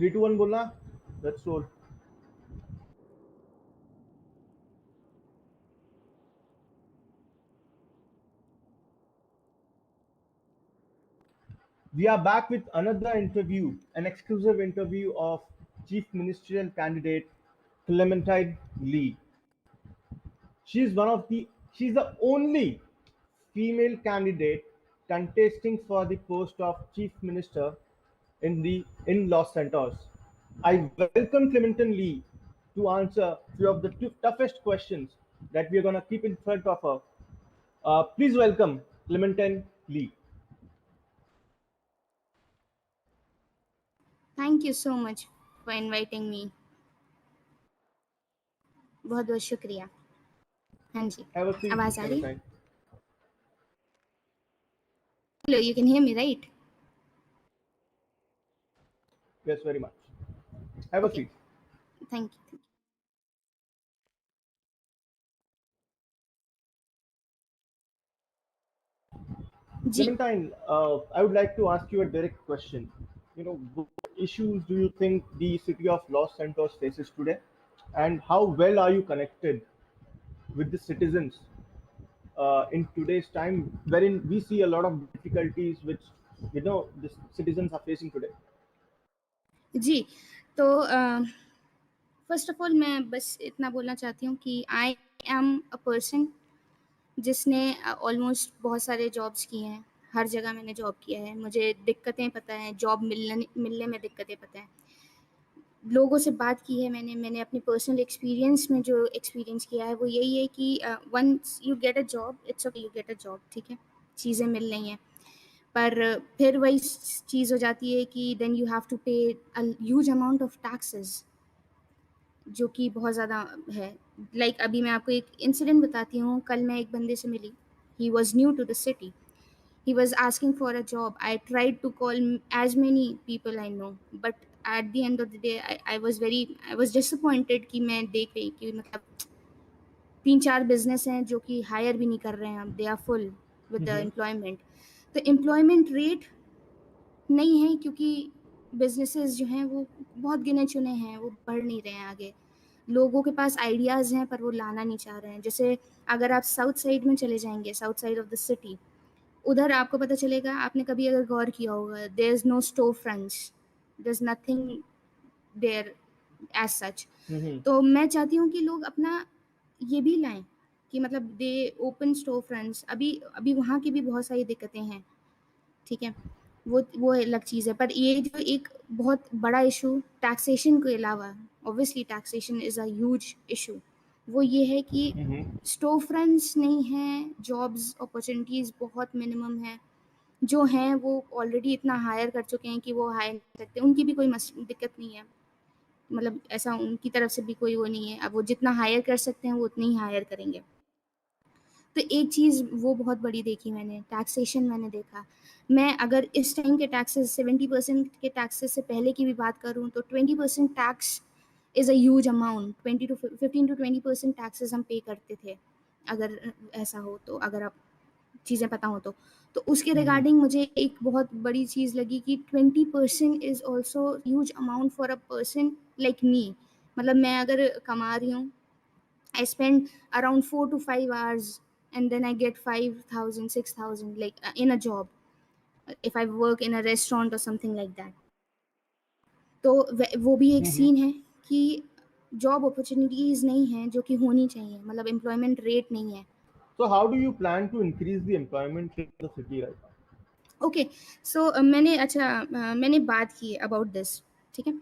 3, 2, 1 बोलना. Let's roll. We are back with another interview, an exclusive interview of Chief Ministerial candidate Clementine Lee. She's the only female candidate contesting for the post of Chief Minister in Los Santos. I welcome Clementine Lee to answer few of the toughest questions that we are gonna keep in front of her. Please welcome Clementine Lee. Thank you so much for inviting me. बहुत बहुत शुक्रिया। हाँ जी, Have a seat, आवाज़ आ रही है? Clementine. Hello, you can hear me right? Yes, very much. Have a okay, seat. Thank you. जी, Clementine, I would like to ask you a direct question. What issues do you think the city of Los Santos faces today, and how well are you connected with the citizens in today's time, wherein we see a lot of difficulties which the citizens are facing today? जी। तो first of all मैं बस इतना बोलना चाहती हूँ कि I am a person जिसने almost बहुत सारे जॉब्स किए हैं। हर जगह मैंने जॉब किया है, मुझे दिक्कतें पता हैं, जॉब मिलने मिलने में दिक्कतें पता हैं। लोगों से बात की है मैंने अपने पर्सनल एक्सपीरियंस में जो एक्सपीरियंस किया है वो यही है कि once you get a job, it's okay, you get a job, ठीक है, चीज़ें मिल रही हैं, पर फिर वही चीज़ हो जाती है कि देन यू हैव टू पे a huge amount of taxes, जो कि बहुत ज़्यादा है। लाइक अभी मैं आपको एक इंसिडेंट बताती हूँ। कल मैं एक बंदे से मिली, he was new to the city, he was asking for a job. I tried to call as many people I know, but at the end of the day I was disappointed कि मैं देख रही कि मतलब 3-4 business हैं जो कि higher भी नहीं कर रहे हैं, they are full with the Mm-hmm. Employment. तो एम्प्लॉयमेंट रेट नहीं है क्योंकि बिजनेसेस जो हैं वो बहुत गिने चुने हैं, वो बढ़ नहीं रहे हैं आगे। लोगों के पास आइडियाज़ हैं पर वो लाना नहीं चाह रहे हैं। जैसे अगर आप साउथ साइड में चले जाएंगे, south side of the city, उधर आपको पता चलेगा, आपने कभी अगर गौर किया होगा, there is no store fronts, there is nothing there as such. Mm-hmm. तो मैं चाहती हूँ कि लोग अपना ये भी लाएं कि मतलब दे ओपन स्टोर फ्रंट्स। अभी अभी वहाँ की भी बहुत सारी दिक्कतें हैं, ठीक है, वो अलग चीज़ है। पर ये जो एक बहुत बड़ा इशू टैक्सेशन के अलावा, obviously taxation is a huge issue, वो ये है कि Mm-hmm. स्टोर फ्रंट्स नहीं हैं, जॉब्स अपॉर्चुनिटीज़ बहुत मिनिमम है। जो हैं वो ऑलरेडी इतना हायर कर चुके हैं कि वो हायर नहीं कर सकते, उनकी भी कोई दिक्कत नहीं है, मतलब ऐसा उनकी तरफ से भी कोई वो नहीं है। अब वो जितना हायर कर सकते हैं वो उतनी ही हायर करेंगे। तो एक चीज़ वो बहुत बड़ी देखी मैंने, टैक्सेशन मैंने देखा। मैं अगर इस टाइम के टैक्सेस 70% के टैक्सेस से पहले की भी बात करूँ तो 20% tax is a huge amount. 15 to 20% taxes हम पे करते थे, अगर ऐसा हो तो, अगर आप चीज़ें पता हो तो। तो उसके Mm-hmm. रिगार्डिंग मुझे एक बहुत बड़ी चीज़ लगी कि 20% is also huge amount for a person like me. मतलब मैं अगर कमा रही हूँ, I spend around 4 to 5 hours and then I get 5,000, 6,000 like in a job, if I work in a restaurant or something like that. तो वो भी एक Mm-hmm. सीन है कि जॉब अपॉर्चुनिटीज़ नहीं हैं जो कि होनी चाहिए, मतलब एम्प्लॉयमेंट रेट नहीं है। So, how do you plan to increase the employment rate in the city right now? Okay, so मैंने मैंने बात की अबाउट दिस, ठीक है,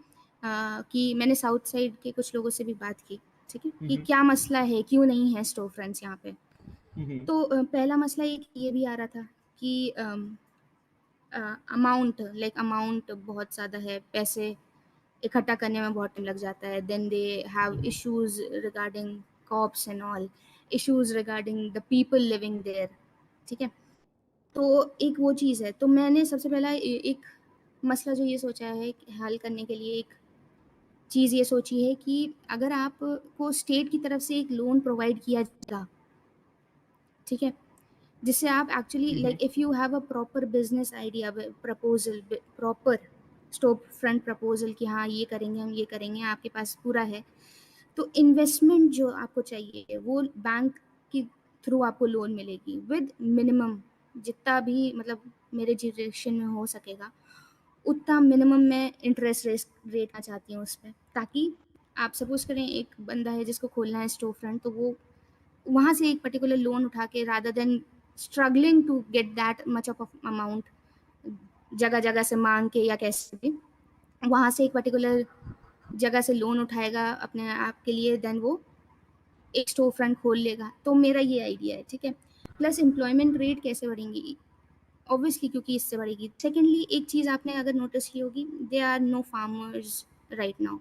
कि मैंने साउथ साइड के कुछ लोगों से भी बात की, ठीक है, कि Mm-hmm. क्या मसला है, क्यों नहीं है स्टोर फ्रंट्स यहाँ पे। Mm-hmm. तो पहला मसला ये भी आ रहा था कि अमाउंट बहुत ज़्यादा है, पैसे इकट्ठा करने में बहुत टाइम लग जाता है। Then they have Mm-hmm. Issues regarding cops and all, issues regarding the people living there, ठीक है। तो एक वो चीज़ है। तो मैंने सबसे पहला एक मसला जो ये सोचा है कि हल करने के लिए, एक चीज़ ये सोची है कि अगर आप को स्टेट की तरफ से एक लोन प्रोवाइड किया जाएगा, ठीक है, जिससे आप actually Mm-hmm. Like if you have a proper business idea, proposal proper, store front proposal कि हाँ ये करेंगे, हम ये करेंगे, आपके पास पूरा है। तो इन्वेस्टमेंट जो आपको चाहिए वो बैंक के थ्रू आपको लोन मिलेगी विद मिनिमम, जितना भी मतलब मेरे जुरिडिक्शन में हो सकेगा उतना मिनिमम मैं इंटरेस्ट रेट चाहती हूँ उस पर, ताकि आप सपोज करें एक बंदा है जिसको खोलना है स्टोर फ्रंट, तो वो वहाँ से एक पर्टिकुलर लोन उठा के rather than struggling to get that much of amount जगह जगह से मांग के या कैसे भी, वहाँ से एक पर्टिकुलर जगह से लोन उठाएगा अपने आप के लिए, देन वो एक स्टोर फ्रंट खोल लेगा। तो मेरा ये आइडिया है, ठीक है। प्लस एम्प्लॉयमेंट रेट कैसे बढ़ेंगी, ऑब्वियसली क्योंकि इससे बढ़ेगी। सेकेंडली एक चीज़ आपने अगर नोटिस की होगी, they are no farmers right now.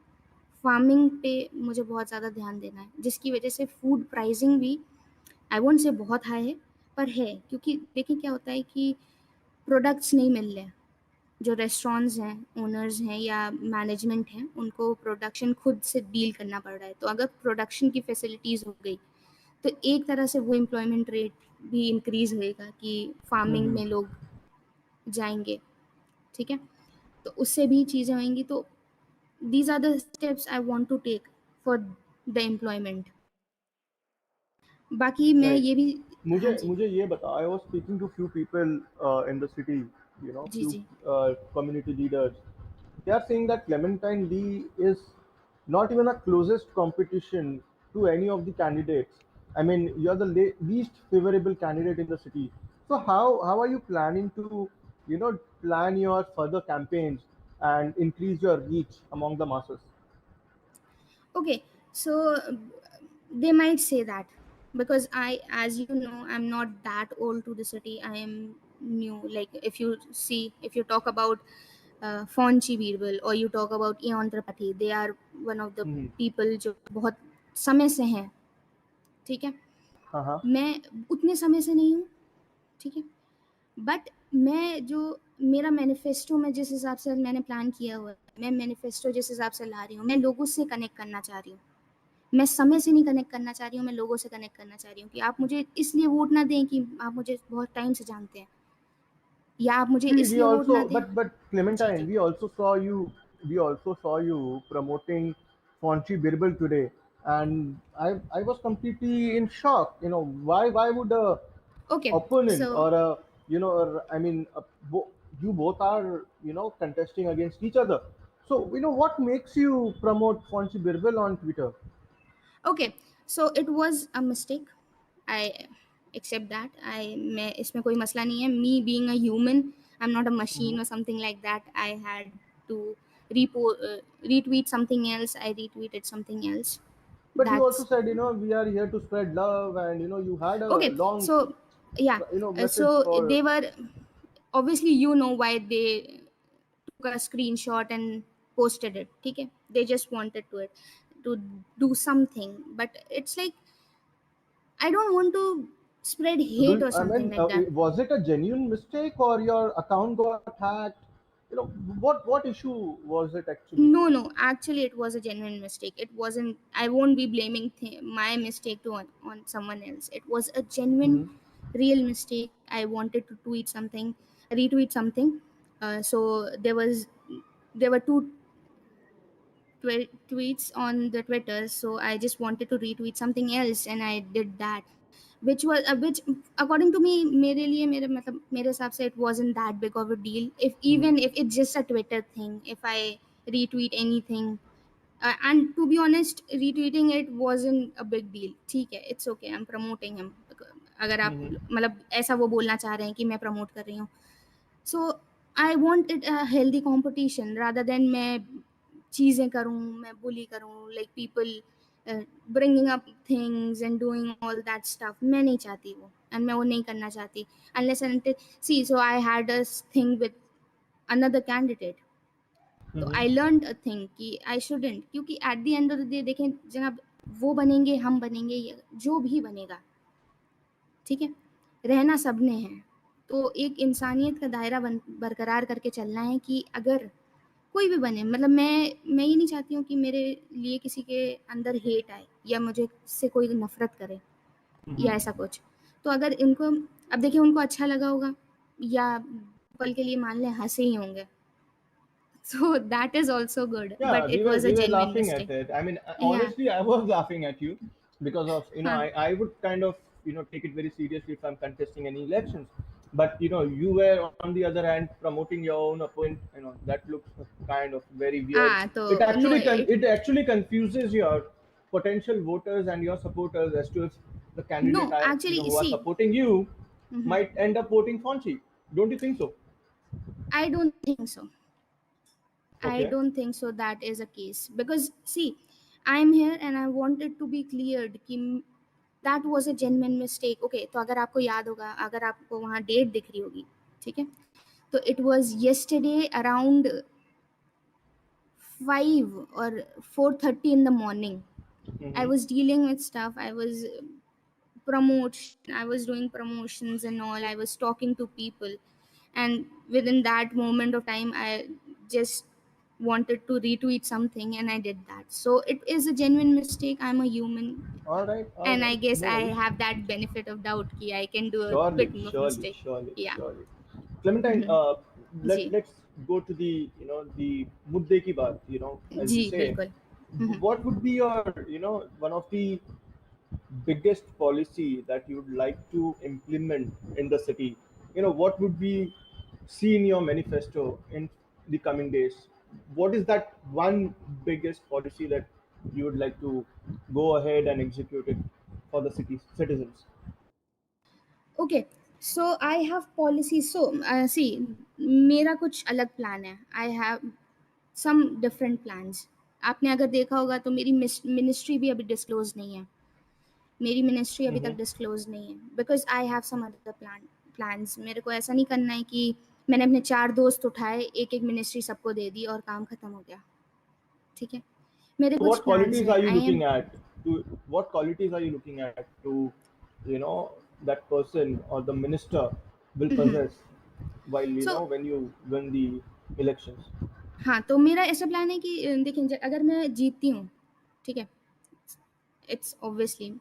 Farming पे मुझे बहुत ज़्यादा ध्यान देना है, जिसकी वजह से फूड प्राइसिंग भी आई वोंट से बहुत हाई है, पर है, क्योंकि देखिए क्या होता है कि प्रोडक्ट्स नहीं मिल रहे। जो रेस्टोरेंट्स हैं, ओनर्स हैं या मैनेजमेंट हैं, उनको प्रोडक्शन खुद से डील करना पड़ रहा है। तो अगर प्रोडक्शन की फैसिलिटीज़ हो गई तो एक तरह से वो एम्प्लॉयमेंट रेट भी इंक्रीज होएगा कि फार्मिंग हम्म। में लोग जाएंगे, ठीक है। तो उससे भी चीज़ें होंगी। तो these are the steps I want to take for the employment. बाकी मैं Right. ये भी, हाँ मुझे जी, मुझे ये बता, I was speaking to few people in the city, जी few जी, community leaders. They are saying that Clementine Lee is not even a closest competition to any of the candidates. I mean, you're the least favorable candidate in the city. So how are you planning to, plan your further campaigns and increase your reach among the masses? okay. So they might say that, because I, as you know, I'm not that old to the city. I am new. Like if you see, if you talk about Fonchi Birbal or you talk about Eon Tripathi, they are one of the Hmm. people जो बहुत समय से हैं, ठीक है। Uh-huh. मैं उतने समय से नहीं हूँ, ठीक है। बट मैं जो मेरा मैनिफेस्टो में जिस हिसाब से मैंने प्लान किया हुआ है, मैं मैनिफेस्टो जिस हिसाब से ला रही हूँ, मैं लोगों से कनेक्ट करना चाह रही हूँ। मैं समय से नहीं कनेक्ट करना चाह रही हूँ, मैं लोगों से कनेक्ट करना चाह रही हूँ कि आप मुझे इसलिए वोट ना दें कि आप मुझे बहुत टाइम से जानते हैं, या आप मुझे We इसलिए वोट ना also, दें। but जी Clementine, जी, we also saw you promoting Fonchi Birbal today, and I was completely in shock. Why would a okay. opponent so or a, I mean, you both are, contesting against each other. So, what makes you promote Fonchi Birbal on Twitter? Okay, so it was a mistake, I accept that. I, मैं इसमें कोई मसला नहीं है, me being a human, I am not a machine Mhm. और something like that. I had to retweet something else, I retweeted something else. But you also That's said, we are here to spread love, and you had a okay. long, So yeah, message so for. they were, obviously you know why they took a screenshot and posted it, okay? They just wanted to do something, but it's like I don't want to spread So hate or I something mean, like that. was it a genuine mistake or your account got hacked? What issue was it actually? No, no, actually it was a genuine mistake. It wasn't, I won't be blaming my mistake to on someone else. It was a genuine, Hmm. real mistake. I wanted to tweet something, retweet something. So there were two tweets on the Twitter, so I just wanted to retweet something else, and I did that, which according to me, मेरे लिए, मेरे मतलब मेरे हिसाब से, it wasn't that big of a deal. If Hmm. even if it's just a Twitter thing, if I retweet anything, and to be honest, retweeting it wasn't a big deal, ठीक है, it's okay, I'm promoting him। अगर आप Hmm. मतलब ऐसा वो बोलना चाह रहे हैं कि मैं प्रमोट कर रही हूँ, so I want it a healthy competition rather than मैं चीज़ें करूँ, मैं बुली करूँ, like people bringing up things and doing all that stuff. मैं नहीं चाहती वो, एंड मैं वो नहीं करना चाहती unless and until, see, so I had a thing with another candidate. तो Hmm. I learn a thing कि आई शुडेंट, क्योंकि at the end of the day देखें जनाब, वो बनेंगे, हम बनेंगे, जो भी बनेगा, ठीक है, रहना सबने है। तो एक इंसानियत का दायरा बरकरार करके चलना है कि अगर कोई भी बने, मतलब मैं ये नहीं चाहती हूँ कि मेरे लिए किसी के अंदर हेट आए या मुझे से कोई नफरत करे या Hmm. ऐसा कुछ। तो अगर इनको, अब देखिए, उनको अच्छा लगा होगा या पल के लिए मान लें हंसे ही होंगे, So that is also good, Yeah, but it was a we were genuine laughing at mistake. it. I mean, Yeah. honestly, I was laughing at you because of, Huh. I would kind of, take it very seriously if I'm contesting any elections. But you were on the other hand promoting your own opponent. That looks kind of very weird. तो It no actually it, it actually confuses your potential voters and your supporters as to if the candidate no actually who are see. supporting you Mhm. might end up voting Fonchi. Don't you think so? I don't think so. I Okay. don't think so that is a case, because see, I am here and I want it to be cleared कि that was a genuine mistake. Okay, तो अगर आपको याद होगा, अगर आपको वहाँ date दिख रही होगी, ठीक है, तो it was yesterday around 5 or 4:30 in the morning. I Mm-hmm. was dealing with stuff. I was promotion. I was doing promotions and all. I was talking to people, and within that moment of time, I just wanted to retweet something, and I did that. So it is a genuine mistake. I'm a human, All and I right. guess No I worries. have that benefit of doubt. Ki I can do a bit Surely, of surely, mistake. surely, Yeah. surely. Clementine, Mhm. जी let's go to the mudde ki baat, as जी you say. बिल्कुल. Mhm. What would be your, one of the biggest policy that you would like to implement in the city? What would be see in your manifesto in the coming days? What is that one biggest policy that you would like to go ahead and execute it for the city citizens? Okay, so I have policy. So see, मेरा कुछ अलग plan है. I have some different plans. आपने अगर देखा होगा तो मेरी मिनिस्ट्री भी अभी डिस्क्लोज नहीं है. मेरी मिनिस्ट्री अभी तक Mm-hmm. डिस्क्लोज नहीं है because I have some other plans. मेरे को ऐसा नहीं करना है कि मैंने अपने 4 दोस्त उठाए, एक एक मिनिस्ट्री सबको दे दी और काम खत्म हो गया. ठीक है, मेरे कुछ What प्लान्स qualities हैं. are you I am. looking at to what qualities are you looking at to that person or the minister will possess while so when you win the elections? हाँ, तो मेरा ऐसा plan है कि देखिए, अगर मैं जीतती हूँ, ठीक है, इट्स ऑब्वियसली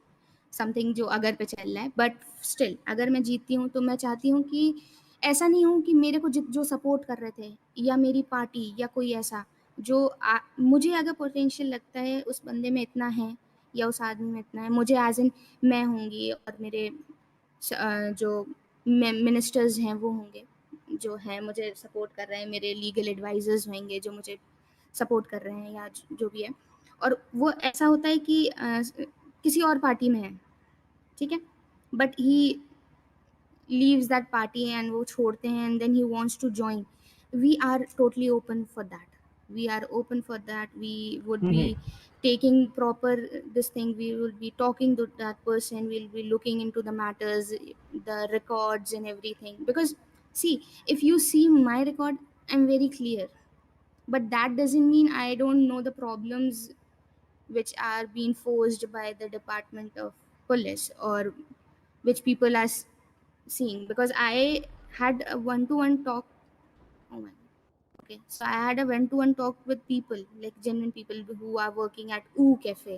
समथिंग जो अगर पे चल रहा है, बट स्टिल अगर मैं जीतती हूँ तो मैं चाहती हूँ कि ऐसा नहीं हो कि मेरे को जो सपोर्ट कर रहे थे या मेरी पार्टी या कोई ऐसा जो मुझे अगर पोटेंशियल लगता है उस बंदे में इतना है या उस आदमी में इतना है, मुझे एज इन मैं होंगी और मेरे जो मिनिस्टर्स हैं वो होंगे जो हैं मुझे सपोर्ट कर रहे हैं, मेरे लीगल एडवाइजर्स होंगे जो मुझे सपोर्ट कर रहे हैं या जो भी है. और वो ऐसा होता है कि किसी और पार्टी में है, ठीक है, but he leaves that party and वो छोड़ते हैं and then he wants to join. We are totally open for that. We are open for that. We would be Mhm. taking proper this thing. We will be talking to that person. We'll be looking into the matters, the records and everything. Because see, if you see my record, I'm very clear. But that doesn't mean I don't know the problems which are being forced by the Department of Police or which people are seeing, because I had a one-to-one talk. Oh my god. Okay, so I had a one-to-one talk with people, like genuine people who are working at cafe,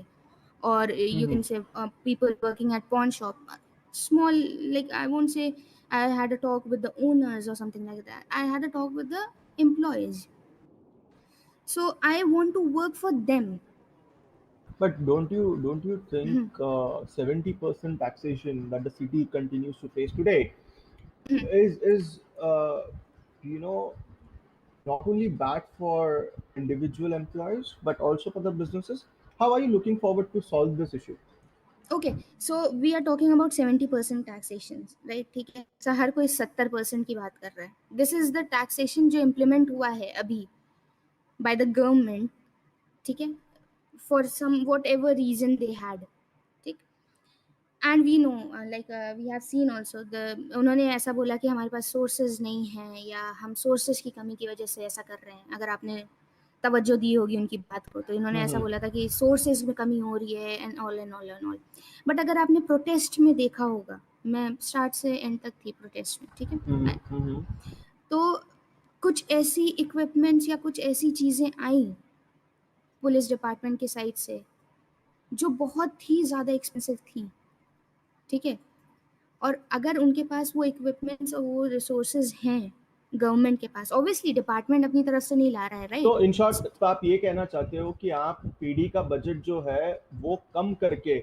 or you Mhm. can say people working at pawn shop. Small, like I won't say I had a talk with the owners or something like that. I had a talk with the employees. So I want to work for them. But don't you think 70% taxation that the city continues to face today is you know not only bad for individual employees but also for the businesses? How are you looking forward to solve this issue? Okay, so we are talking about 70% taxation, right? ठीक है, सो हर कोई 70% की बात कर रहा है. This is the taxation जो implement हुआ है अभी बाय द गवर्नमेंट, ठीक है, for some whatever reason they had. ठीक, and we know, like we have seen also the, उन्होंने ऐसा बोला कि हमारे पास सोर्सेज नहीं हैं या हम सोर्सेज की कमी की वजह से ऐसा कर रहे हैं. अगर आपने तवज्जो दी होगी उनकी बात को, तो इन्होंने ऐसा Mm-hmm. बोला था कि सोर्सेज में कमी हो रही है and all and all and all. But अगर आपने प्रोटेस्ट में देखा होगा, मैं स्टार्ट से एंड तक थी प्रोटेस्ट में, ठीक है, Mm-hmm. Mm-hmm. तो कुछ ऐसी इक्विपमेंट्स या कुछ ऐसी चीज़ें आई पुलिस डिपार्टमेंट की साइड से जो बहुत ही ज़्यादा एक्सपेंसिव थी. ठीक है, और अगर उनके पास वो इक्विपमेंट्स और वो रिसोर्सेज हैं गवर्नमेंट के पास। ऑब्वियसली डिपार्टमेंट अपनी तरफ से नहीं ला रहा है, तो राइट? इन शॉर्ट आप ये कहना चाहते हो कि आप पीडी का बजट जो है वो कम करके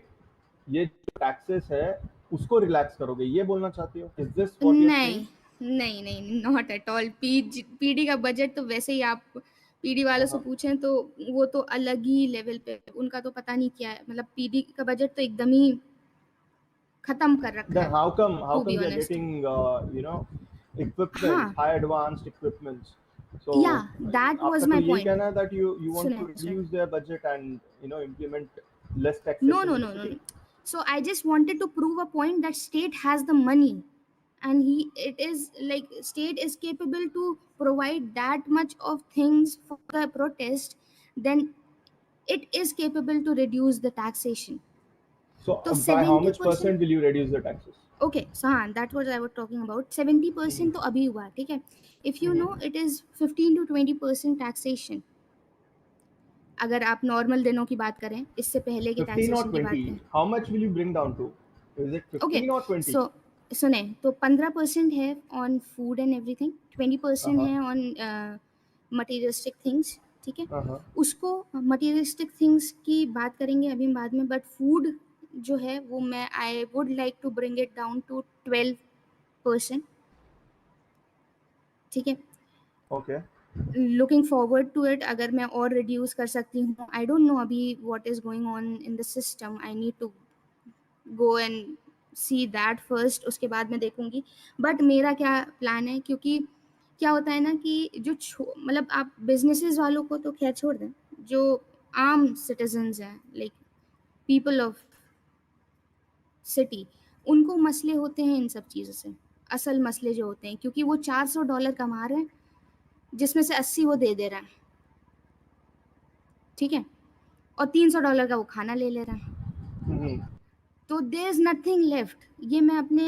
ये जो टैक्सेस है उसको रिलैक्स करोगे, ये बोलना चाहते हो? Is this what you are saying? नहीं, नहीं, नहीं, नॉट एट ऑल। पीडी का बजट तो वैसे ही आप पीडी वालों से हाँ, पूछें तो वो तो अलग ही लेवल पे, उनका तो पता नहीं क्या है, मतलब पीडी का बजट तो एकदम ही खत्म कर रखा then है, how to be come they are honest. getting equipment, हाँ, high advanced equipments? So या दैट वाज आपका तो माय यही पॉइंट। कहना है that you want to सुने सुने reduce their budget and implement less No, taxation no, in the no, no, city. no. So I just wanted to prove a point that state has the money, and he it is like state is capable to provide that much of things for the protest, then it is capable to reduce the taxation. So So by how much 70%, percent will you reduce the taxes? okay, so हाँ, that was I was talking about। 70% तो Mm-hmm. अभी हुआ, ठीक है। If you know, Mm-hmm. it is 15 to 20% taxation। अगर आप normal दिनों की बात करें, इससे पहले के 15 or टैक्सेशन की बात 20? करें। How much will you bring down to? Is it okay, 15 or 20? सो सुने तो 15% है on food and everything, 20% Uh-huh. है ऑन मटीरियलिस्टिक थिंग्स, ठीक है। Uh-huh. उसको मटीरियलिस्टिक थिंग्स की बात करेंगे अभी बाद में, बट फूड जो है वो मैं I would like to bring it down to 12%, ठीक है। Okay. Looking forward to it, अगर मैं और रिड्यूस कर सकती हूँ, आई डोंट नो अभी what is going on in the system, I need to go and see that first, उसके बाद मैं देखूंगी। बट मेरा क्या प्लान है, क्योंकि क्या होता है ना कि जो मतलब आप बिजनेसेस वालों को तो खैर छोड़ दें, जो आम सिटीजन्स हैं, लाइक पीपल ऑफ सिटी, उनको मसले होते हैं इन सब चीज़ों से। असल मसले जो होते हैं, क्योंकि वो $400 कमा रहे हैं, जिसमें से 80 वो दे दे रहे हैं, ठीक है, और $300 का वो खाना ले ले रहे हैं। Mm-hmm. तो देयर इज नथिंग लेफ्ट। ये मैं अपने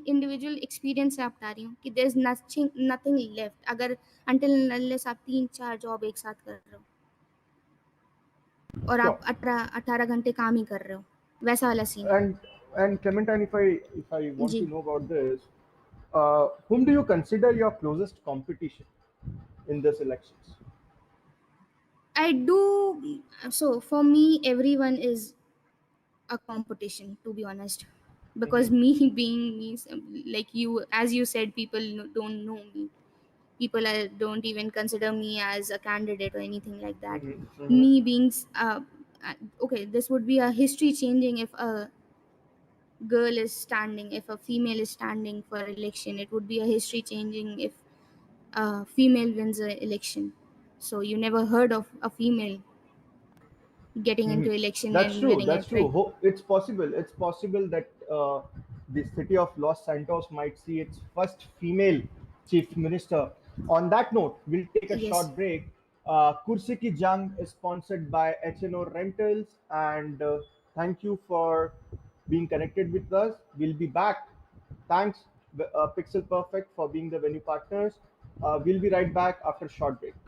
इंडिविजुअल एक्सपीरियंस से बता रही हूँ कि there is nothing nothing left, अगर अंटिल अनलेस आप 3-4 जॉब एक साथ कर रहे हो और आप Sure. 18 घंटे काम ही कर रहे हो, वैसा वाला सीन है। And Clementine, if I want to जी, know about this, whom do you consider your closest competition in this elections? I do. So for me every one is a competition, to be honest, because Mm-hmm. me being me, like you, as you said, people don't know me, people don't even consider me as a candidate or anything like that. Mm-hmm. Mm-hmm. Me being okay, this would be a history changing if a girl is standing, if a female is standing for election. It would be a history changing if a female wins an election. So you never heard of a female getting Mhm. into election That's and true. winning That's it, true. right? It's possible. It's possible that the city of Los Santos might see its first female chief minister. On that note, we'll take a Yes. short break. Kursi ki Jung is sponsored by HNO Rentals, and thank you for being connected with us. We'll be back. Thanks, Pixel Perfect, for being the venue partners. We'll be right back after a short break.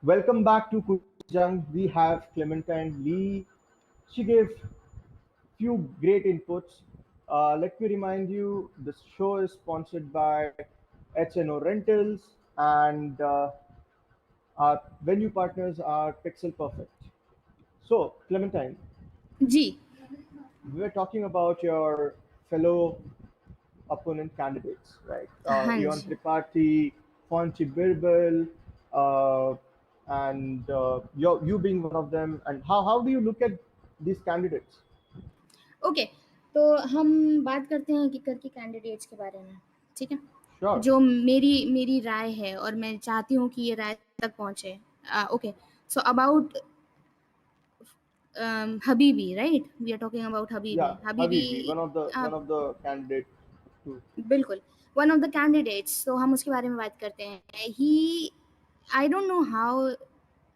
Welcome back to Kursi Jung. We have Clementine Lee. She gave few great inputs. Let me remind you, this show is sponsored by HNO Rentals, and our venue partners are Pixel Perfect. So, Clementine, जी। we were talking about your fellow opponent candidates, right? हाँ Ion ji. Tripathi, Fonchi Birbal, uh, and you being one of them. And how do you look at these candidates? Okay, तो हम बात करते हैं कि करके candidates के बारे में, ठीक है? Sure. जो मेरी मेरी राय है और मैं चाहती हूँ कि ये राय तक पहुँचे। Okay, so about Habibi, right? We are talking about Habibi. Yeah, Habibi Habibi, one of the candidates too. बिल्कुल, वन ऑफ द कैंडिडेट्स, तो हम उसके बारे में बात करते हैं। He I don't know how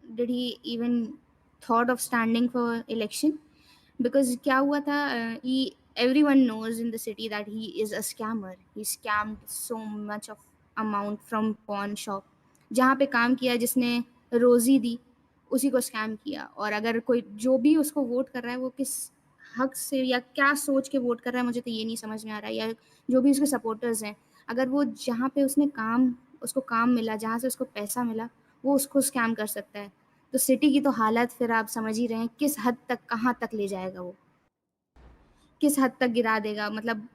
did he even thought of standing for election, because क्या हुआ था, everyone knows in the city that he is a scammer. He scammed so much of amount from pawn shop. जहाँ पे काम किया, जिसने रोजी दी, उसी को स्कैम किया। और अगर कोई जो भी उसको वोट कर रहा है, वो किस हक से या क्या सोच के वोट कर रहा है, मुझे तो ये नहीं समझ में आ रहा है। या जो भी उसके सपोर्टर्स हैं, अगर वो जहाँ पे उसको काम मिला, जहाँ से उसको पैसा मिला, वो उसको स्कैम कर सकता है। तो सिटी की तो हालत फिर आप समझ ही रहे हैं किस हद तक, कहाँ तक ले जाएगा वो, किस हद तक गिरा देगा। मतलब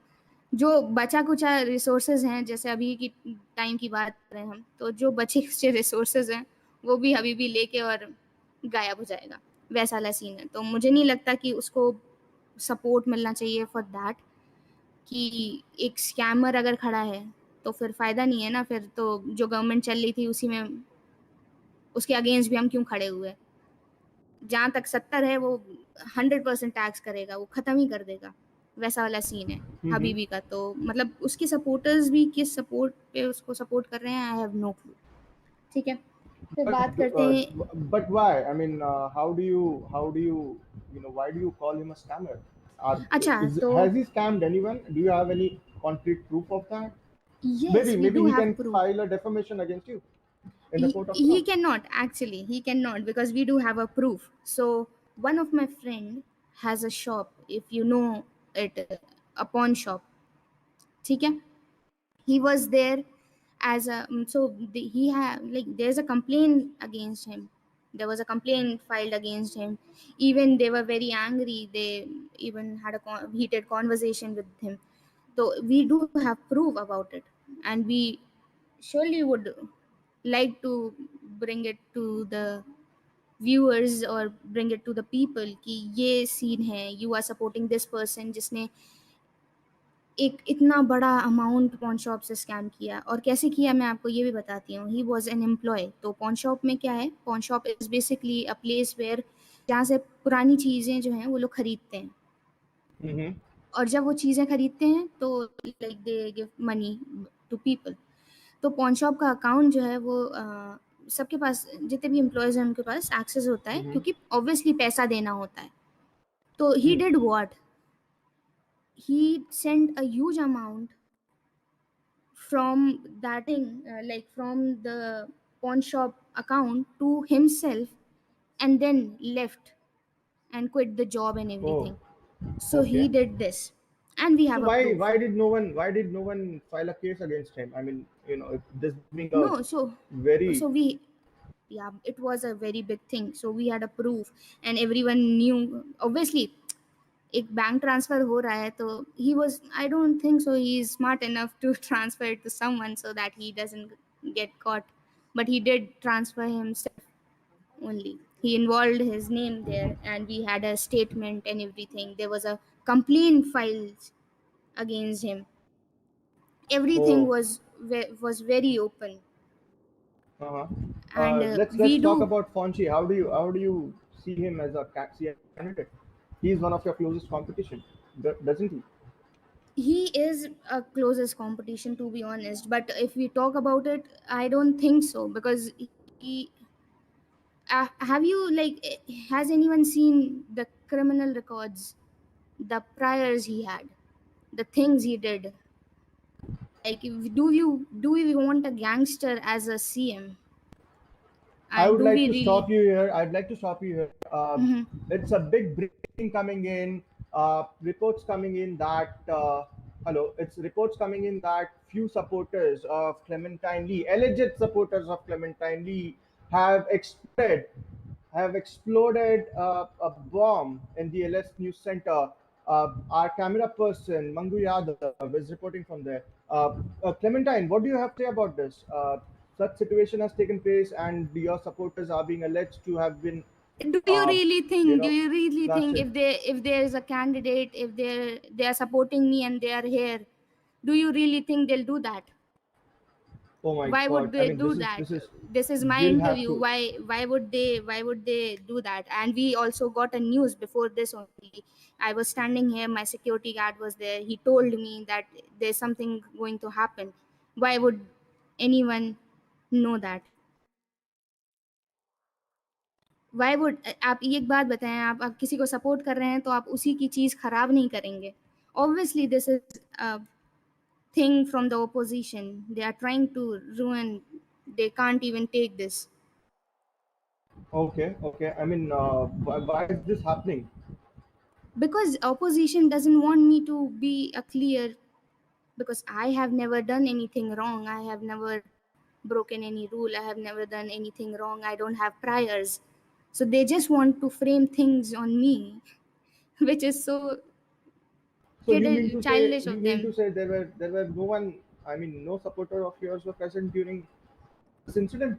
जो बचा कुचा रिसोर्सेज हैं, जैसे अभी की टाइम की बात करें हम, तो जो बचे कुचे रिसोर्सेज हैं, वो भी अभी भी लेके और गायब हो जाएगा। वैसा वाला सीन है। तो मुझे नहीं लगता कि उसको सपोर्ट मिलना चाहिए फॉर दैट, कि एक स्कैमर अगर खड़ा है तो फिर फायदा नहीं है ना। फिर तो जो गवर्नमेंट चल रही थी उसी में, उसके अगेंस्ट भी हम क्यों खड़े हुए? जहाँ तक 70 है, वो 100% टैक्स करेगा, वो खत्म ही कर देगा। वैसा वाला सीन है Hmm. हबीबी का। तो मतलब उसके सपोर्टर्स भी किस सपोर्ट पे उसको सपोर्ट कर रहे हैं, आई हैव नो क्लू। ठीक है, फिर But बात करते uh, हैं। but why? I mean, why do you call him a scammer? अच्छा, तो Has he scammed anyone? Do you have any concrete proof of that? Yes, Maybe we maybe do he have can proof. file a defamation against you in the court of He law. cannot, actually he cannot, because we do have a proof. So one of my friend has a shop, if you know it, a pawn shop, ठीक है? He was there as a he had, like, there's a complaint against him. There was a complaint filed against him. Even they were very angry. They even had a heated conversation with him. So we do have proof about it, and we surely would like to bring it to the viewers or bring it to the people कि ये scene है, you are supporting this person जिसने एक इतना बड़ा amount pawn shop से scam किया। और कैसे किया, मैं आपको ये भी बताती हूँ। He was an employ. तो पॉन शॉप में क्या है, pawn shop is basically a place where, जहाँ से पुरानी चीज़ें जो हैं वो लोग खरीदते हैं। Mm-hmm. और जब वो चीज़ें खरीदते हैं तो like they give money to people. तो पॉन शॉप का अकाउंट जो है वो सबके पास, जितने भी एम्प्लॉयज़ हैं उनके पास एक्सेस होता है, Mm-hmm. क्योंकि ऑब्वियसली पैसा देना होता है। तो he did what, he sent a huge amount from that thing, like from the pawn shop account to himself, and then left and quit the job and Oh, everything. So he okay. did this, and we So have a proof. why did no one file a case against him? I mean, this being a No, very. so we, yeah, it was a very big thing. So we had a proof, and everyone knew. Obviously, एक bank transfer हो रहा है, तो he was, I don't think so he is smart enough to transfer it to someone so that he doesn't get caught, but he did transfer himself only. He involved his name there, and we had a statement and everything. There was a complaint filed against him. Everything Oh. was very open. Uh-huh. And Let's we talk do, about Fonchi. How do you see him as a CM candidate? He's one of your closest competition, doesn't he? he is a closest competition, to be honest. But if we talk about it, I don't think so, because he, have you, like, has anyone seen the criminal records, the priors he had, the things he did? Like, do you want a gangster as a CM? I would Do like we to really? stop you here. I'd like to stop you here. Mhm. It's a big breaking coming in. Reports coming in that hello. It's reports coming in that few supporters of Clementine Lee, alleged supporters of Clementine Lee, have exploded a bomb in the LS News Center. Our camera person, Mangu Yadav, is reporting from there. Clementine, what do you have to say about this? Such situation has taken place, and your supporters are being alleged to have been, Do you uh, really you think? Do know, you really think blasted. if there is a candidate, if they are supporting me and they are here, do you really think they'll do that? Oh my Why would God! I they mean, do this is that? this is. This is my We'll have interview. to. Why would they do that? And we also got a news before this only. I was standing here, my security guard was there, he told me that there's something going to happen. Why would anyone know that? Why would आप ये एक बात बताएं, आप किसी को support कर रहे हैं तो आप उसी की चीज़ खराब नहीं करेंगे. Obviously this is a thing from the opposition. They are trying to ruin. They can't even take this. Okay, okay. I mean, why is this happening? Because opposition doesn't want me to be a clear, because I have never done anything wrong. I have never broken any rule. I have never done anything wrong. I don't have priors. So they just want to frame things on me, which is so So childish you of mean them. to say there were no one, I mean, no supporter of yours were present during this incident?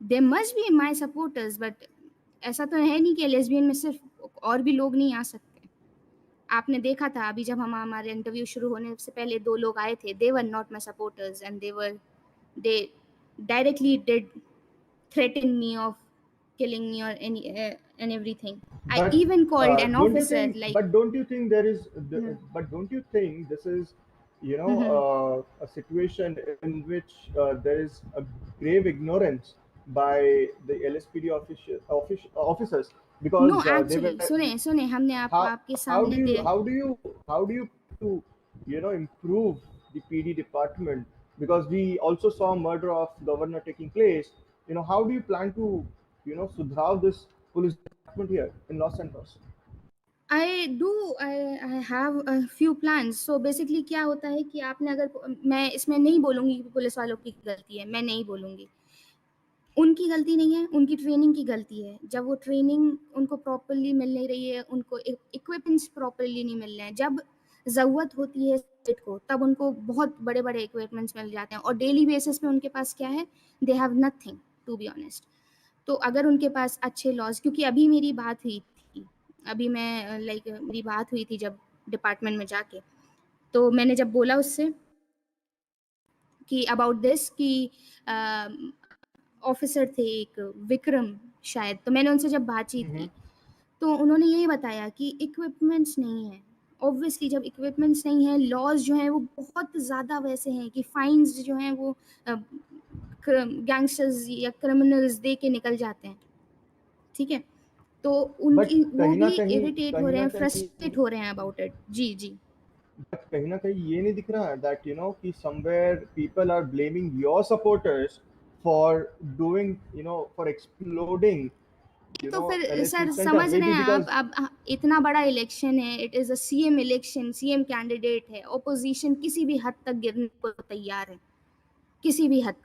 They must be my supporters, but ऐसा तो है नहीं कि lesbian में सिर्फ और भी लोग नहीं आ सकते. आपने देखा था अभी जब हम हमारे इंटरव्यू शुरू होने से पहले 2 लोग आए थे. They were not my supporters, and they directly did threaten me of killing me or any and everything. I But even called an don't you officer think? like. But don't you think there is? Mhm. But don't you think this is, Mhm. a situation in which there is a grave ignorance by the LSPD officers, No, because they actually were. सुने हमने आपके How सामने do you they. plan to improve the PD department, because we also saw murder of governor taking place. How do you plan to sudhav this police department here in Los Santos? I do I have a few plans. So basically क्या होता है कि आपने अगर, मैं इसमें नहीं बोलूँगी कि पुलिस वालों की गलती है, मैं नहीं बोलूँगी. उनकी गलती नहीं है, उनकी ट्रेनिंग की गलती है. जब वो ट्रेनिंग उनको प्रॉपर्ली मिल नहीं रही है, उनको इक्विपमेंट्स प्रॉपर्ली नहीं मिल रहे हैं. जब ज़रूरत होती है स्टेट को, तब उनको बहुत बड़े-बड़े इक्विपमेंट्स मिल जाते हैं और डेली बेसिस पे उनके पास क्या है, they have nothing, to be honest. तो अगर उनके पास अच्छे लॉज़, क्योंकि अभी मेरी बात हुई थी, अभी मैं लाइक मेरी बात हुई थी जब डिपार्टमेंट में जाके, तो मैंने जब बोला उससे कि अबाउट दिस कि ऑफिसर थे एक विक्रम शायद, तो मैंने उनसे जब बातचीत Hmm. की तो उन्होंने यही बताया कि इक्विपमेंट्स नहीं है. ऑब्वियसली जब इक्विपमेंट्स नहीं है, लॉज जो हैं वो बहुत ज़्यादा वैसे हैं कि फाइन्स जो हैं वो गैंगस्टर्स या क्रिमिनल्स दे के निकल जाते हैं. ठीक है, तो बट उनकी वो कहीं ना भी कहीं इरिटेट हो कहीं रहे ना हैं, कहीं फ्रस्ट्रेट हो रहे हैं अबाउट इट. जी जी. बट कहीं ना कहीं ये नहीं दिख रहा है that कि somewhere people are blaming your supporters for doing for exploding तो फिर LS सर News Center, समझ रहे maybe हैं आप, because. अब इतना बड़ा इलेक्शन है, it is a CM election, CM candidate है, ओपोजिशन किसी भी हद तक गिरने को तैयार है, किसी भी हद.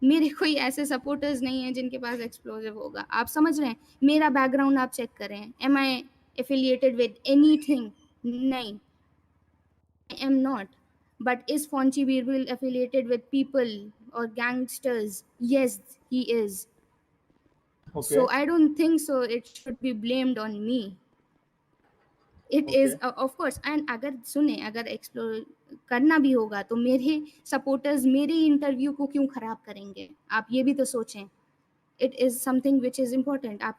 मेरे कोई ऐसे सपोर्टर्स नहीं है जिनके पास एक्सप्लोजिव होगा. आप समझ रहे हैं, मेरा बैकग्राउंड आप चेक करें. Am I affiliated with anything? नहीं, I am not. But is Fonchi Birbal affiliated with people और gangsters? Yes, he is. So Okay, I don't think so it should be blamed on me. It is okay, of course. And अगर सुने, अगर explore करना भी होगा तो मेरे supporters मेरे इंटरव्यू को क्यों ख़राब करेंगे? आप ये भी तो सोचें. It is something which is important. आप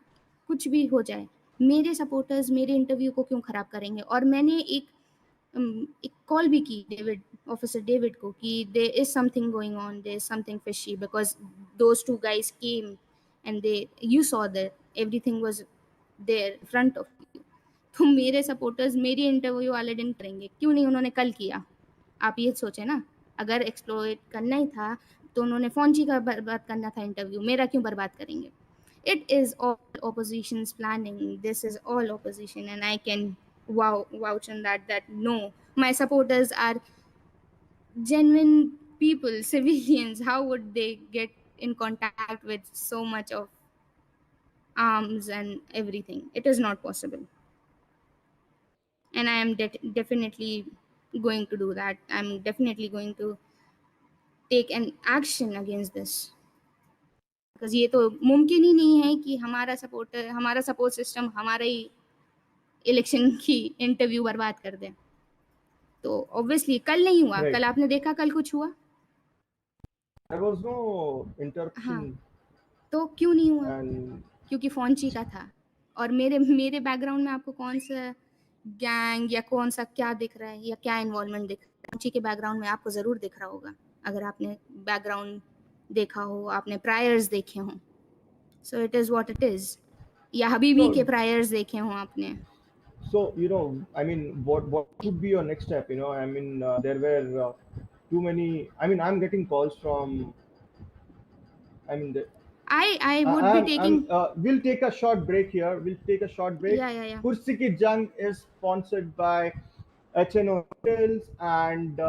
कुछ भी हो जाए, मेरे सपोर्टर्स मेरे इंटरव्यू को क्यों ख़राब करेंगे? और मैंने एक कॉल भी की डेविड, ऑफिसर डेविड को, कि there is something going on, there is something fishy, because those two guys came and they, you saw that everything was there in front of you. तो मेरे सपोर्टर्स मेरी interview वाले दिन करेंगे, क्यों नहीं उन्होंने कल किया? आप ये सोचें ना, अगर एक्सप्लोइट करना ही था तो उन्होंने फौजी का बर्बाद करना था इंटरव्यू, मेरा क्यों बर्बाद करेंगे? It is all opposition's planning. This is all opposition, and I can vouch on that no, my supporters are genuine people, civilians. How would they get in contact with so much of arms and everything? It is not possible. And I am definitely going to do that. I'm definitely going to take an action against this. Because ये तो मुमकिन ही नहीं है कि हमारा support system हमारा ही election की interview बर्बाद कर दे। तो ऑब्वियसली कल नहीं हुआ, Right. कल आपने देखा कल कुछ हुआ? There was no हाँ, interruption, तो क्यों नहीं हुआ? and क्योंकि फ़ोन का था। और मेरे बैकग्राउंड में आपको कौन सा गैंग या कौन सा क्या दिख रहा है या क्या इन्वॉल्वमेंट दिख रहा है? फ़ोन के बैकग्राउंड में आपको ज़रूर दिख रहा होगा, अगर आपने बैकग्राउंड देखा हो, आपने प्रायर्स देखे हों। So it is what it is. या हबीबी के so प्रायर्स देखे हों आपने। I mean, what would be your next step? I mean, there were too many. I mean, I'm getting calls from. I mean, I would be taking we'll take a short break here. We'll take a short break. yeah. Kursi ki Jung is sponsored by HNO Hotels, and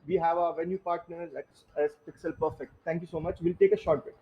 we have our venue partners as Pixel Perfect. Thank you so much. We'll take a short break.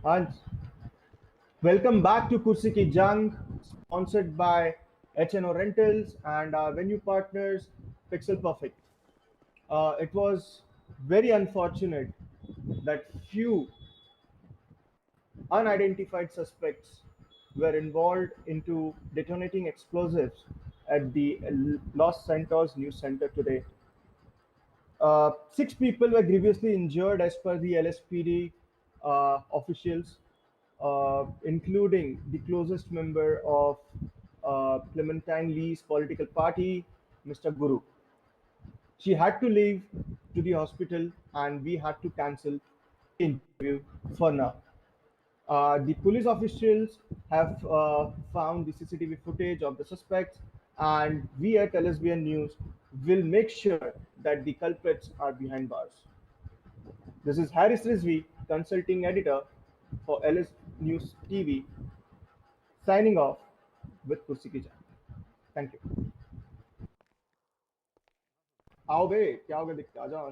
And welcome back to Kursi ki Jung, sponsored by HNO Rentals and our venue partners, Pixel Perfect. It was very unfortunate that few unidentified suspects were involved into detonating explosives at the Los Santos News Center today. Six people were grievously injured as per the LSPD officials, including the closest member of Clementine Lee's political party, Mr. Guru. She had to leave to the hospital, and we had to cancel the interview for now. The police officials have found the CCTV footage of the suspects, and we at LSBN News will make sure that the culprits are behind bars. This is Harris Rizvi, consulting editor for LS News TV, signing off with Kursi ki Jaan. Thank you. आओ बे क्या हो गया दिखता आ जाओ